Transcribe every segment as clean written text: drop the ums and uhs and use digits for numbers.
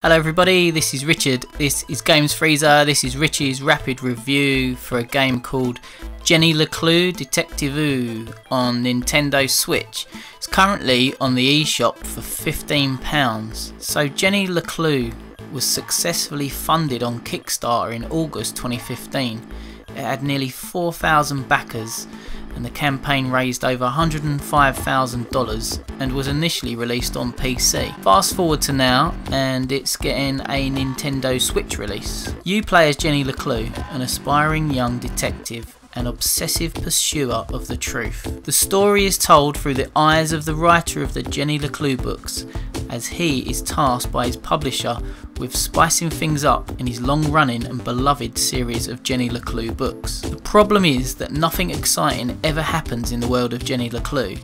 Hello everybody, this is Richard, this is Games Freezer, this is Richie's rapid review for a game called Jenny LeClue Detective on Nintendo Switch. It's currently on the eShop for £15. So Jenny LeClue was successfully funded on Kickstarter in August 2015. It had nearly 4,000 backers and the campaign raised over $105,000 and was initially released on PC. Fast forward to now and it's getting a Nintendo Switch release. You play as Jenny LeClue, an aspiring young detective and obsessive pursuer of the truth. The story is told through the eyes of the writer of the Jenny LeClue books, as he is tasked by his publisher with spicing things up in his long-running and beloved series of Jenny LeClue books. The problem is that nothing exciting ever happens in the world of Jenny LeClue,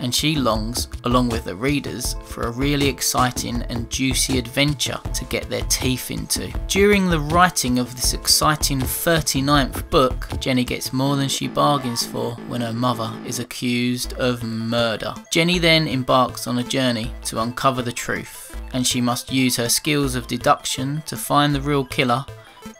and she longs, along with the readers, for a really exciting and juicy adventure to get their teeth into. During the writing of this exciting 39th book, Jenny gets more than she bargains for when her mother is accused of murder. Jenny then embarks on a journey to uncover the truth, and she must use her skills of deduction to find the real killer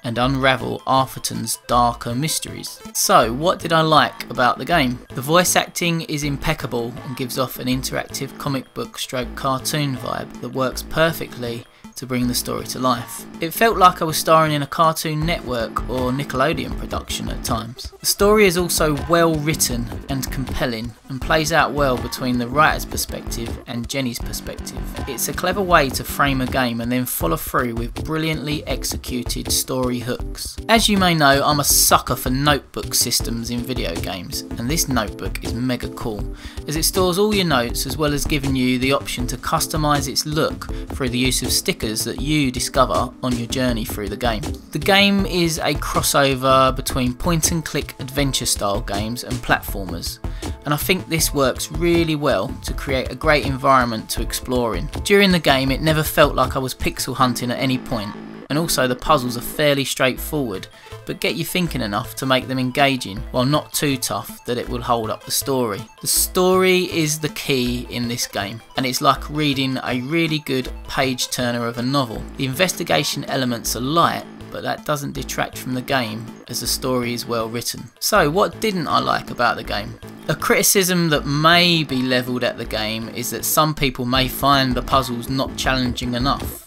and unravel Arthurton's darker mysteries. So, what did I like about the game? The voice acting is impeccable and gives off an interactive comic book stroke cartoon vibe that works perfectly to bring the story to life. It felt like I was starring in a Cartoon Network or Nickelodeon production at times. The story is also well written and compelling and plays out well between the writer's perspective and Jenny's perspective. It's a clever way to frame a game and then follow through with brilliantly executed story hooks. As you may know, I'm a sucker for notebook systems in video games, and this notebook is mega cool as it stores all your notes as well as giving you the option to customise its look through the use of stickers that you discover on your journey through the game. The game is a crossover between point and click adventure style games and platformers, and I think this works really well to create a great environment to explore in. During the game it never felt like I was pixel hunting at any point, and also the puzzles are fairly straightforward but get you thinking enough to make them engaging while not too tough that it will hold up the story. The story is the key in this game, and it's like reading a really good page turner of a novel. The investigation elements are light, but that doesn't detract from the game as the story is well written. So what didn't I like about the game? A criticism that may be levelled at the game is that some people may find the puzzles not challenging enough,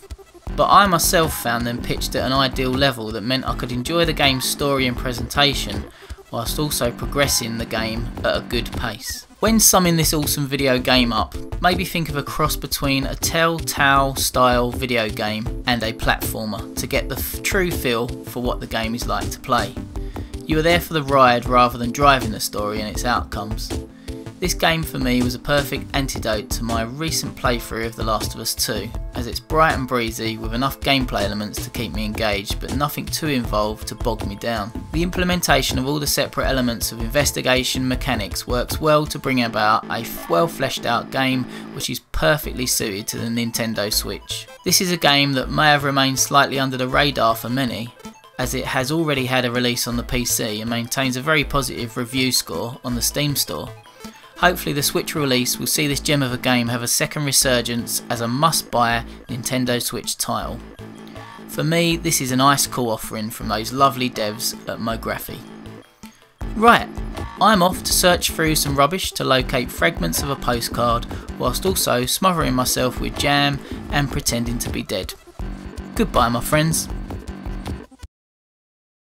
but I myself found them pitched at an ideal level that meant I could enjoy the game's story and presentation whilst also progressing the game at a good pace. When summing this awesome video game up, maybe think of a cross between a Telltale style video game and a platformer to get the true feel for what the game is like to play. You are there for the ride rather than driving the story and its outcomes. This game for me was a perfect antidote to my recent playthrough of The Last of Us 2, as it's bright and breezy with enough gameplay elements to keep me engaged but nothing too involved to bog me down. The implementation of all the separate elements of investigation mechanics works well to bring about a well fleshed out game which is perfectly suited to the Nintendo Switch. This is a game that may have remained slightly under the radar for many, as it has already had a release on the PC and maintains a very positive review score on the Steam store. Hopefully the Switch release will see this gem of a game have a second resurgence as a must-buy Nintendo Switch title. For me, this is an ice cool offering from those lovely devs at Mography. Right, I'm off to search through some rubbish to locate fragments of a postcard, whilst also smothering myself with jam and pretending to be dead. Goodbye my friends.